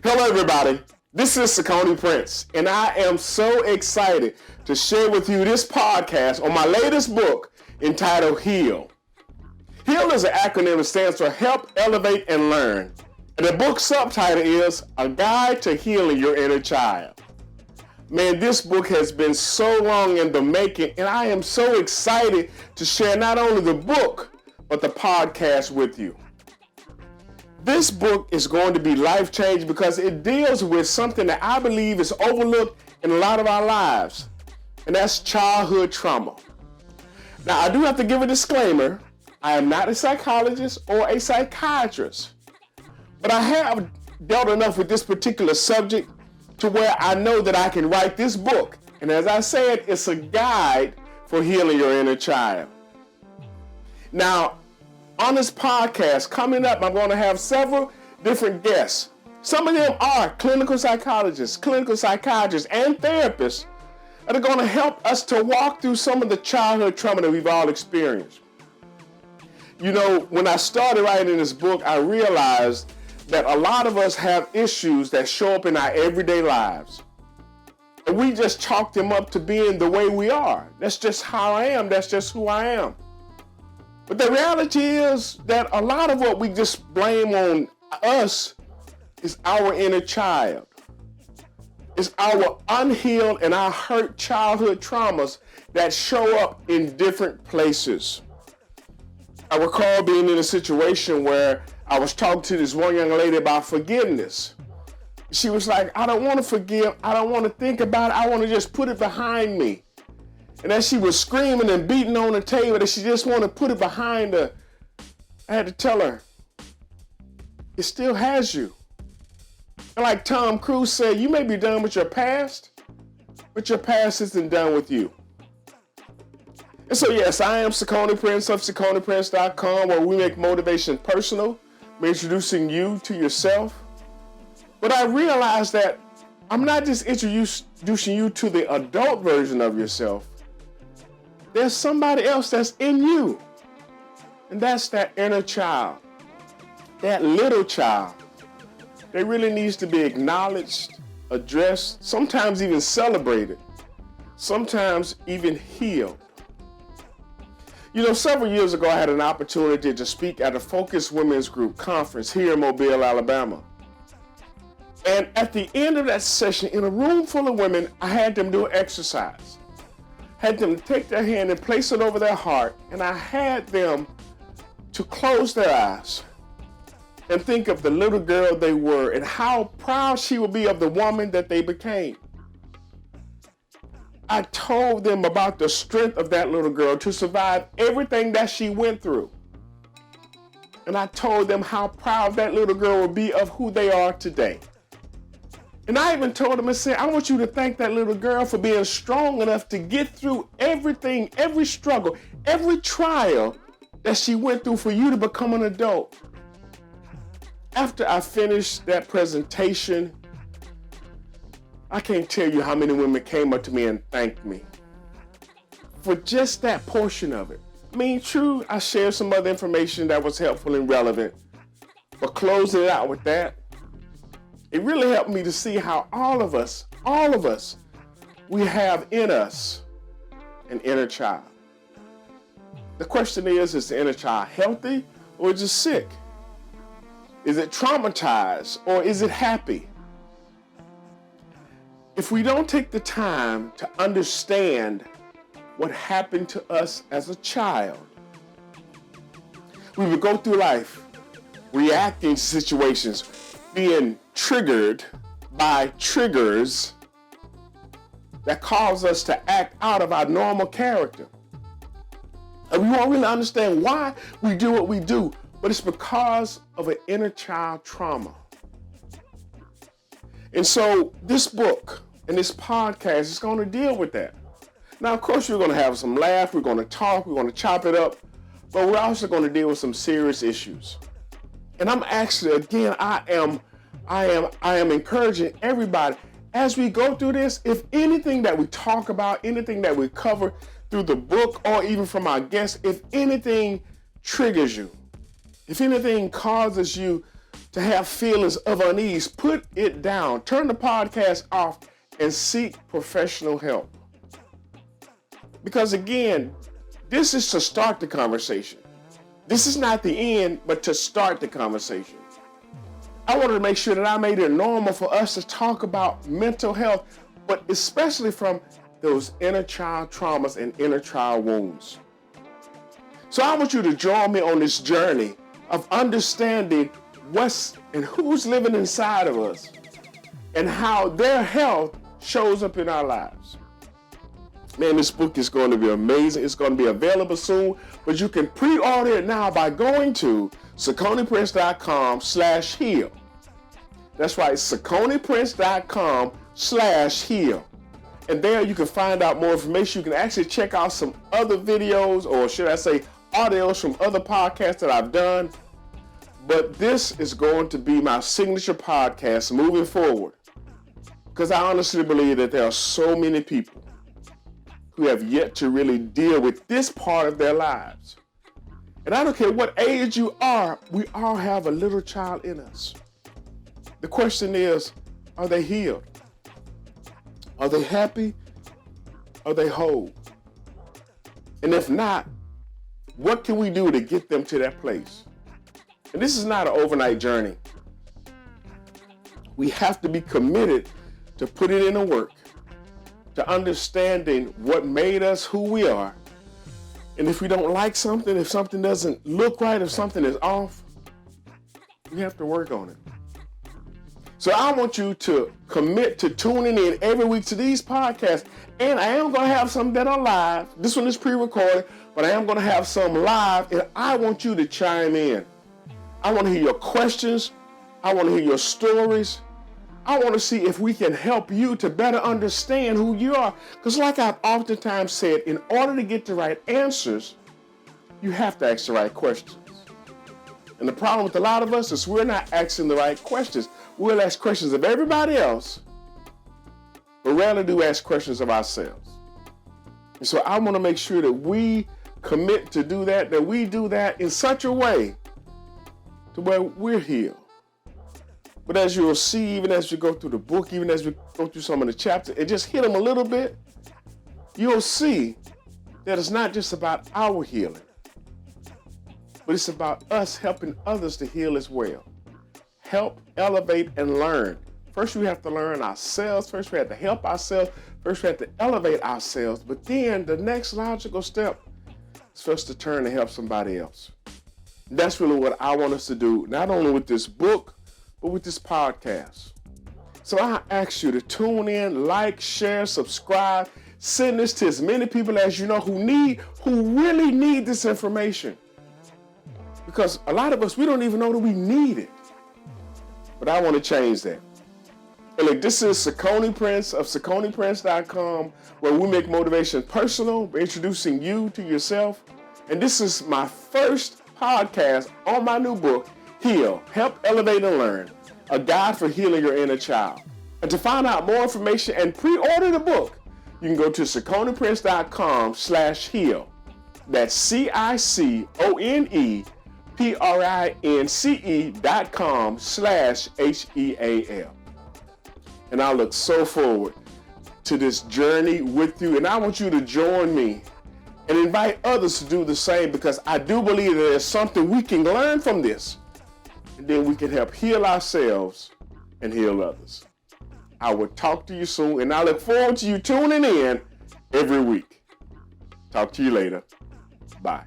Hello everybody, this is Sakoni Prince, and I am so excited to share with you this podcast on my latest book entitled H.E.A.L. H.E.A.L is an acronym that stands for Help, Elevate, and Learn, and the book's subtitle is A Guide to Healing Your Inner Child. Man, this book has been so long in the making, and I am so excited to share not only the book, but the podcast with you. This book is going to be life-changing because it deals with something that I believe is overlooked in a lot of our lives, and that's childhood trauma. Now, I do have to give a disclaimer. I am not a psychologist or a psychiatrist, but I have dealt enough with this particular subject to where I know that I can write this book. And as I said, it's a guide for healing your inner child. Now, on this podcast, coming up, I'm going to have several different guests. Some of them are clinical psychologists, clinical psychiatrists, and therapists that are going to help us to walk through some of the childhood trauma that we've all experienced. You know, when I started writing this book, I realized that a lot of us have issues that show up in our everyday lives. And we just chalk them up to being the way we are. That's just how I am. That's just who I am. But the reality is that a lot of what we just blame on us is our inner child. It's our unhealed and our hurt childhood traumas that show up in different places. I recall being in a situation where I was talking to this one young lady about forgiveness. She was like, I don't want to forgive. I don't want to think about it. I want to just put it behind me. And as she was screaming and beating on the table that she just wanted to put it behind her, I had to tell her, it still has you. And like Tom Cruise said, you may be done with your past, but your past isn't done with you. And so yes, I am Sakoni Prince of SakoniPrince.com, where we make motivation personal, by introducing you to yourself. But I realized that I'm not just introducing you to the adult version of yourself. There's somebody else that's in you. And that's that inner child, that little child. That really needs to be acknowledged, addressed, sometimes even celebrated, sometimes even healed. You know, several years ago, I had an opportunity to speak at a Focus Women's Group conference here in Mobile, Alabama. And at the end of that session, in a room full of women, I had them do an exercise. Had them take their hand and place it over their heart, and I had them to close their eyes and think of the little girl they were and how proud she would be of the woman that they became. I told them about the strength of that little girl to survive everything that she went through. And I told them how proud that little girl would be of who they are today. And I even told them, I said, I want you to thank that little girl for being strong enough to get through everything, every struggle, every trial that she went through for you to become an adult. After I finished that presentation, I can't tell you how many women came up to me and thanked me for just that portion of it. I mean, true, I shared some other information that was helpful and relevant, but closing it out with that, it really helped me to see how all of us, we have in us an inner child. The question is the inner child healthy or is it sick? Is it traumatized or is it happy? If we don't take the time to understand what happened to us as a child, we would go through life reacting to situations, being triggered by triggers that cause us to act out of our normal character. And we won't really understand why we do what we do, but it's because of an inner child trauma. And so this book and this podcast is going to deal with that. Now, of course, we're going to have some laugh, we're going to talk, we're going to chop it up, but we're also going to deal with some serious issues. And I'm actually, again, I am encouraging everybody as we go through this, if anything that we talk about, anything that we cover through the book or even from our guests, if anything triggers you, if anything causes you to have feelings of unease, put it down. Turn the podcast off and seek professional help. Because again, this is to start the conversation. This is not the end, but to start the conversation. I wanted to make sure that I made it normal for us to talk about mental health, but especially from those inner child traumas and inner child wounds. So I want you to join me on this journey of understanding what's and who's living inside of us and how their health shows up in our lives. Man, this book is going to be amazing. It's going to be available soon, but you can pre-order it now by going to SacconiPrince.com/heal. That's right, SacconiPrince.com/heal. And there you can find out more information. You can actually check out some other videos, or should I say audios from other podcasts that I've done. But this is going to be my signature podcast moving forward, because I honestly believe that there are so many people who have yet to really deal with this part of their lives. And I don't care what age you are, we all have a little child in us. The question is, are they healed? Are they happy? Are they whole? And if not, what can we do to get them to that place? And this is not an overnight journey. We have to be committed to putting in the work, to understanding what made us who we are. And if we don't like something, if something doesn't look right, if something is off, we have to work on it. So I want you to commit to tuning in every week to these podcasts. And I am going to have some that are live. This one is pre-recorded, but I am going to have some live, and I want you to chime in. I want to hear your questions. I want to hear your stories. I want to see if we can help you to better understand who you are. Because like I've oftentimes said, in order to get the right answers, you have to ask the right questions. And the problem with a lot of us is we're not asking the right questions. We'll ask questions of everybody else, but rarely do we ask questions of ourselves. And so I want to make sure that we commit to do that we do that in such a way to where we're healed. But as you'll see, even as you go through the book, even as we go through some of the chapters, and just hit them a little bit, you'll see that it's not just about our healing, but it's about us helping others to heal as well. Help, elevate, and learn. First, we have to learn ourselves. First, we have to help ourselves. First, we have to elevate ourselves. But then the next logical step is for us to turn and help somebody else. And that's really what I want us to do, not only with this book, but with this podcast. So I ask you to tune in, like, share, subscribe, send this to as many people as you know who really need this information. Because a lot of us, we don't even know that we need it. But I want to change that. And look, this is Sacconi Prince of SacconiPrince.com, where we make motivation personal, by introducing you to yourself. And this is my first podcast on my new book, H.E.A.L, Help, Elevate, and Learn, a guide for healing your inner child. And to find out more information and pre-order the book, you can go to SacconiPrince.com/heal. That's SacconiPrince.com/HEAL. And I look so forward to this journey with you. And I want you to join me and invite others to do the same, because I do believe that there's something we can learn from this. And then we can help heal ourselves and heal others. I will talk to you soon, and I look forward to you tuning in every week. Talk to you later. Bye.